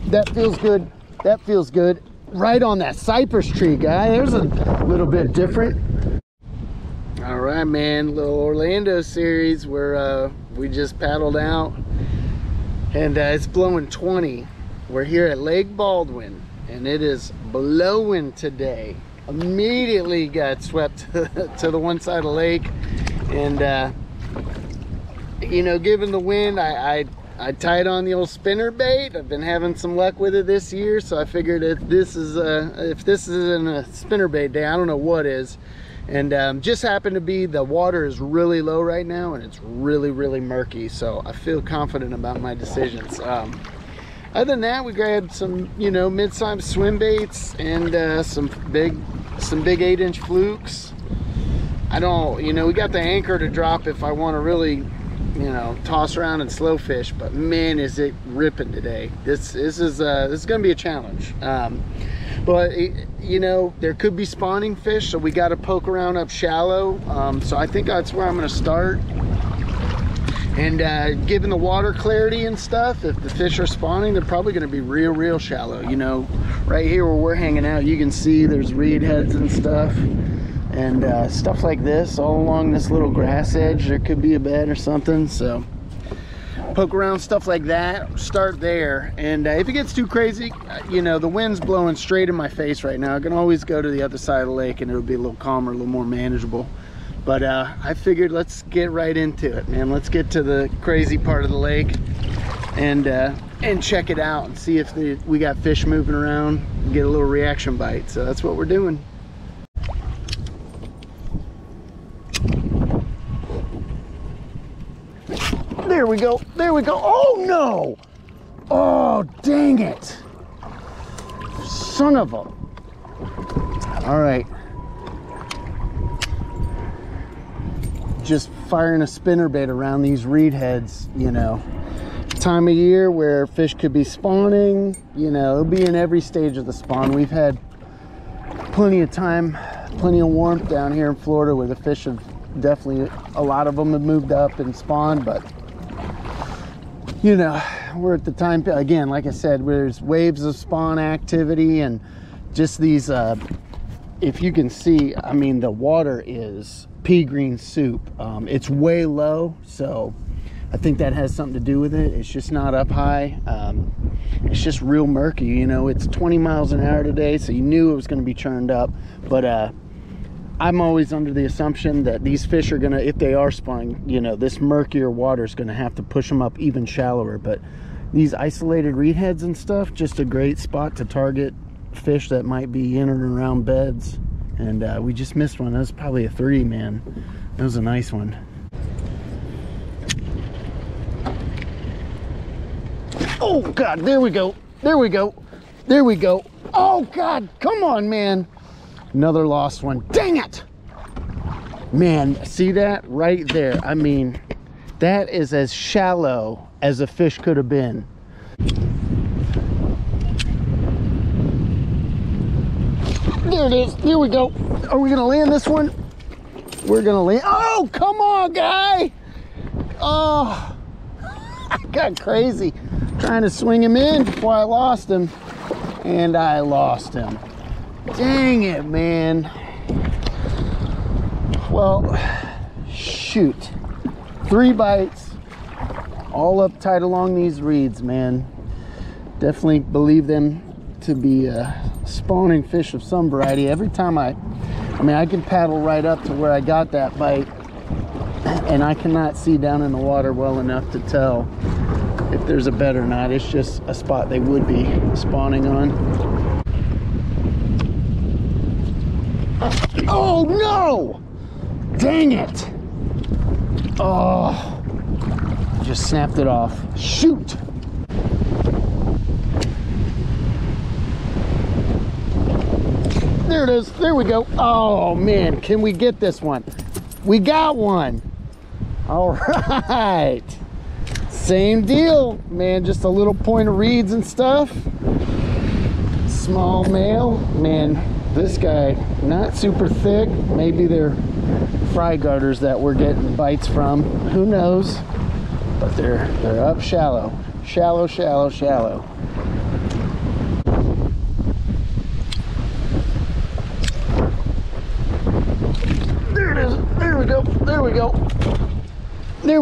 that feels good. That feels good. Right on that cypress tree, guy. There's a little bit different. All right, man, little Orlando series where we just paddled out, and it's blowing 20. We're here at Lake Baldwin, and it is blowing today. Immediately got swept to the one side of the lake, and you know, given the wind, I tied on the old spinner bait. I've been having some luck with it this year, so I figured if this isn't a spinner bait day, I don't know what is. And just happened to be the water is really low right now, and it's really murky, so I feel confident about my decisions. Other than that, we grabbed some, you know, mid-sized swim baits and some big 8-inch flukes. I don't, you know, we got the anchor to drop if I want to really, you know, toss around and slow fish, but man, is it ripping today. This is gonna be a challenge. But you know, there could be spawning fish, so we got to poke around up shallow. So I think that's where I'm going to start. And given the water clarity and stuff, if the fish are spawning, they're probably going to be real shallow. You know, right here where we're hanging out, you can see there's reed heads and stuff, and stuff like this all along this little grass edge. There could be a bed or something. So poke around stuff like that, start there. And if it gets too crazy, you know, the wind's blowing straight in my face right now. I can always go to the other side of the lake and it'll be a little calmer, a little more manageable. But I figured let's get right into it, man. Let's get to the crazy part of the lake and check it out and see if we got fish moving around and get a little reaction bite. So that's what we're doing. There we go, there we go. Oh no! Oh, dang it. Son of a... All right. Just firing a spinnerbait around these reed heads, you know. Time of year where fish could be spawning, you know, it'll be in every stage of the spawn. We've had plenty of time, plenty of warmth down here in Florida where the fish have definitely, a lot of them have moved up and spawned, but you know, we're at the time, again, like I said, there's waves of spawn activity and just these, if you can see, I mean, the water is pea green soup. It's way low, so I think that has something to do with it. It's just not up high. It's just real murky, you know. It's 20 miles an hour today, so you knew it was going to be churned up, but I'm always under the assumption that these fish are gonna, if they are spawning, you know, this murkier water is gonna have to push them up even shallower. But these isolated reed heads and stuff, just a great spot to target fish that might be in and around beds. And we just missed one. That was probably a 3, man. That was a nice one. Oh God, there we go. There we go. There we go. Oh God, come on, man. Another lost one. Dang it! Man, see that right there? I mean, that is as shallow as a fish could have been. There it is. Here we go. Are we gonna land this one? We're gonna land. Oh, come on, guy! Oh, I got crazy trying to swing him in before I lost him, and I lost him. Dang it, man. Well, shoot. 3 bites, all uptight along these reeds, man. Definitely believe them to be spawning fish of some variety. Every time I mean, I can paddle right up to where I got that bite, and I cannot see down in the water well enough to tell if there's a bed or not. It's just a spot they would be spawning on. Oh no! Dang it! Oh, just snapped it off. Shoot! There it is. There we go. Oh man, can we get this one? We got one. All right. Same deal, man. Just a little point of reeds and stuff. Small male, man. This guy, not super thick. Maybe they're fry garters that we're getting bites from. Who knows? But they're up shallow. Shallow, shallow, shallow.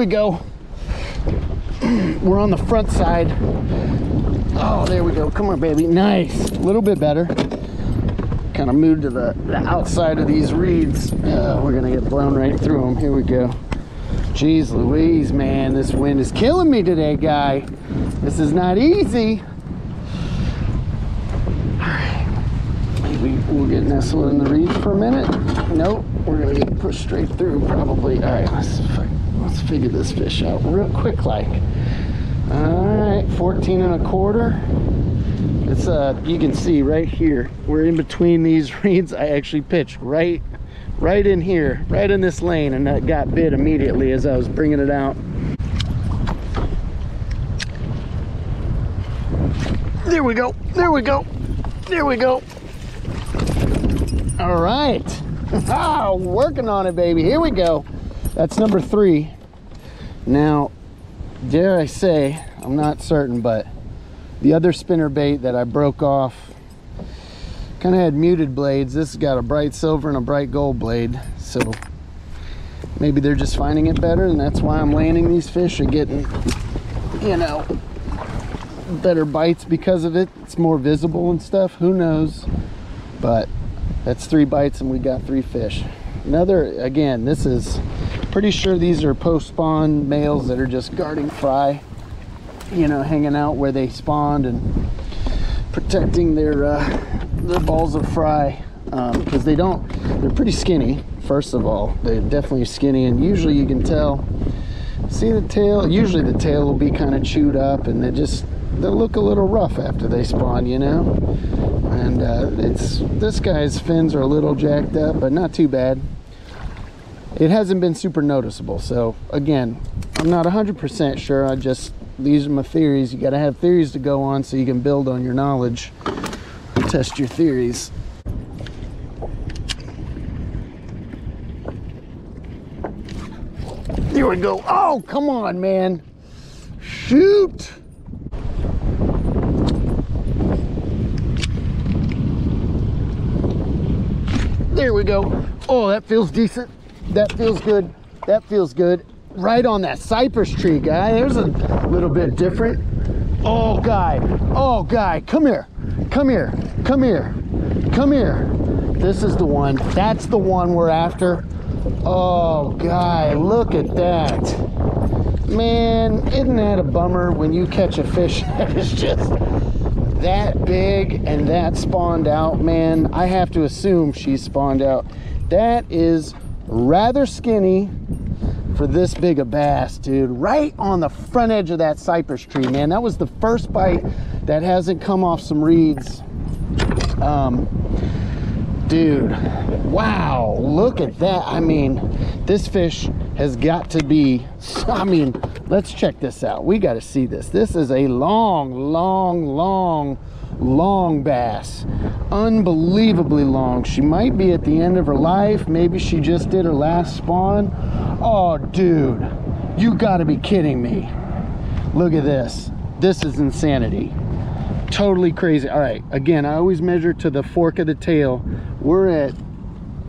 we go. We're on the front side. Oh, there we go. Come on, baby. Nice. A little bit better. Kind of moved to the outside of these reeds. We're gonna get blown right through them. Here we go. Jeez Louise, man, this wind is killing me today, guy. This is not easy. All right, maybe we'll get nestled in the reeds for a minute. Nope, we're gonna get pushed straight through probably. All right, let's figure this fish out real quick like. All right, 14 1/4. It's you can see right here, we're in between these reeds. I actually pitched right in here, right in this lane, and that got bit immediately as I was bringing it out. There we go, there we go, there we go. All right. Ah, working on it, baby. Here we go. That's number 3. Now, dare I say, I'm not certain, but the other spinner bait that I broke off kind of had muted blades. This has got a bright silver and a bright gold blade, so maybe they're just finding it better, and that's why I'm landing these fish and getting, you know, better bites because of it. It's more visible and stuff. Who knows? But that's 3 bites and we got 3 fish. Another, again, this is pretty sure these are post-spawn males that are just guarding fry, you know, hanging out where they spawned and protecting their balls of fry, because they're pretty skinny. First of all, they're definitely skinny, and usually you can tell. See the tail? Usually the tail will be kind of chewed up, and they'll look a little rough after they spawn, you know. And this guy's fins are a little jacked up, but not too bad. It hasn't been super noticeable. So again, I'm not 100% sure. These are my theories. You got to have theories to go on so you can build on your knowledge and test your theories. There we go. Oh, come on, man. Shoot. There we go. Oh, that feels decent. That feels good. That feels good. Right on that cypress tree, guy. There's a little bit different. Oh, guy. Oh, guy. Come here. Come here. Come here. Come here. This is the one. That's the one we're after. Oh, guy. Look at that. Man, isn't that a bummer when you catch a fish that is just that big and that spawned out, man? I have to assume she spawned out. That is rather skinny for this big a bass, dude. Right on the front edge of that cypress tree, man. That was the first bite that hasn't come off some reeds. Dude, wow, look at that. I mean, this fish has got to be, I mean, let's check this out. We got to see this. This is a long bass. Unbelievably long. She might be at the end of her life. Maybe she just did her last spawn. Oh, dude, you got to be kidding me. Look at this. This is insanity. Totally crazy. All right, again, I always measure to the fork of the tail. We're at,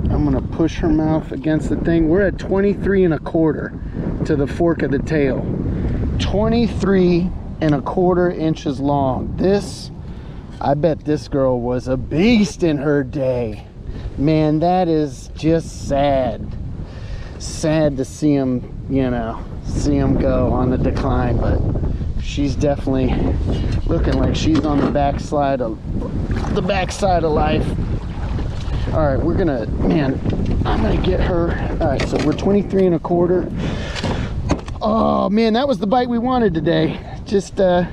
I'm gonna push her mouth against the thing. We're at 23 1/4 to the fork of the tail. 23 1/4 inches long. This, I bet this girl was a beast in her day. Man, that is just sad. Sad to see him, you know, see him go on the decline, but she's definitely looking like she's on the backside of life. All right, we're gonna, man, I'm gonna get her. All right, so we're 23 1/4. Oh man, that was the bite we wanted today. Just a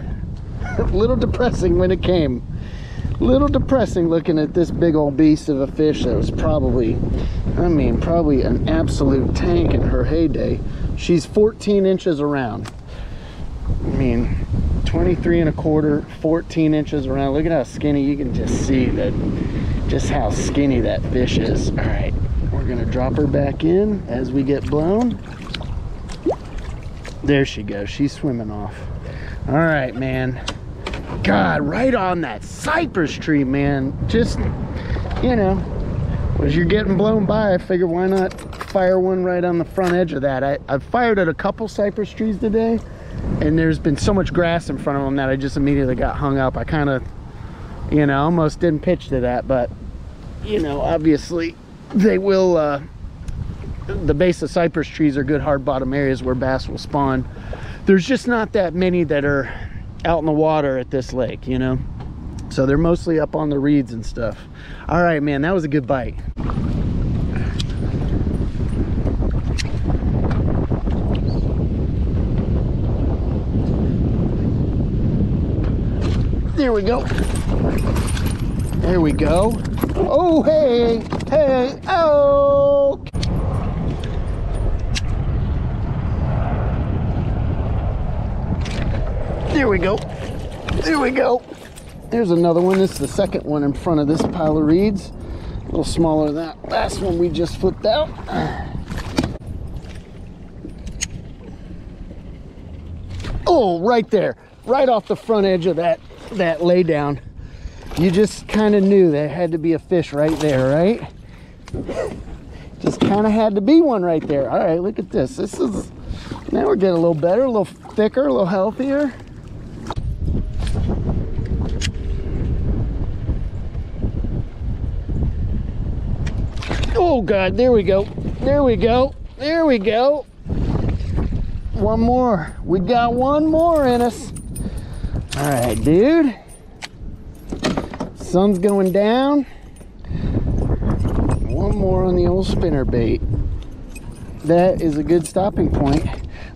little depressing when it came. Little depressing looking at this big old beast of a fish that was probably, I mean, probably an absolute tank in her heyday. She's 14 inches around. I mean, 23 1/4, 14 inches around. Look at how skinny. You can just see that, just how skinny that fish is. All right, we're gonna drop her back in as we get blown. There she goes. She's swimming off. All right, man. God, right on that cypress tree, man. Just, you know, as you're getting blown by, I figure why not fire one right on the front edge of that. I've fired at a couple cypress trees today, and there's been so much grass in front of them that I just immediately got hung up. I kind of, you know, almost didn't pitch to that, but, you know, obviously they will, the base of cypress trees are good hard bottom areas where bass will spawn. There's just not that many that are out in the water at this lake, you know, so they're mostly up on the reeds and stuff. All right, man, that was a good bite. There we go. There we go. Oh, hey, hey, oh. There we go. There we go. There's another one. This is the second one in front of this pile of reeds. A little smaller than that last one we just flipped out. Oh, right there. Right off the front edge of that lay down. You just kind of knew there had to be a fish right there, right? Just kind of had to be one right there. All right, look at this. This is, now we're getting a little better, a little thicker, a little healthier. Oh God, there we go. There we go. There we go. One more. We got one more in us. All right, dude. Sun's going down. One more on the old spinner bait. That is a good stopping point.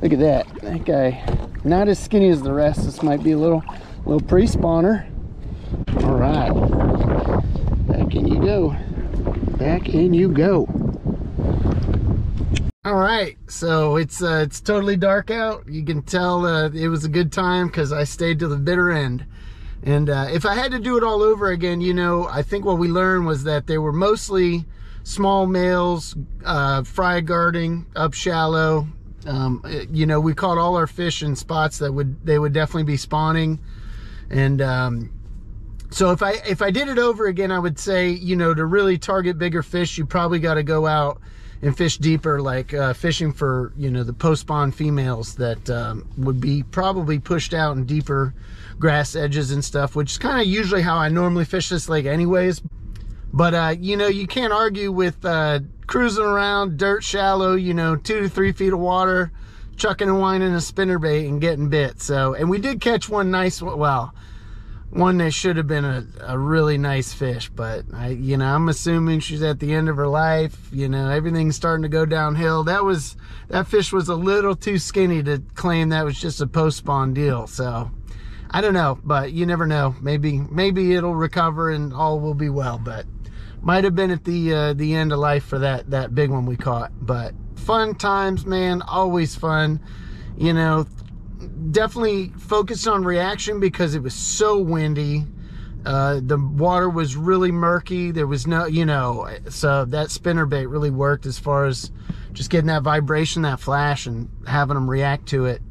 Look at that. That guy, not as skinny as the rest. This might be a little pre-spawner. All right. Back in you go. Back in you go. All right, so it's totally dark out. You can tell it was a good time because I stayed to the bitter end. And if I had to do it all over again, you know, I think what we learned was that they were mostly small males, fry guarding up shallow. You know, we caught all our fish in spots that they would definitely be spawning. And so if I did it over again, I would say, you know, to really target bigger fish, you probably got to go out and fish deeper, like fishing for, you know, the post-spawn females that would be probably pushed out in deeper grass edges and stuff, which is kind of usually how I normally fish this lake anyways. But, you know, you can't argue with cruising around dirt shallow, you know, 2 to 3 feet of water, chucking and winding a spinnerbait and getting bit. So, and we did catch one nice one, well, one that should have been a really nice fish, but you know, I'm assuming she's at the end of her life. You know, everything's starting to go downhill. That fish was a little too skinny to claim that was just a post-spawn deal. So I don't know, but you never know. Maybe it'll recover and all will be well, but might have been at the end of life for that big one we caught. But fun times, man, always fun. You know, definitely focused on reaction because it was so windy. The water was really murky. There was no, you know, so that spinnerbait really worked as far as just getting that vibration, that flash, and having them react to it.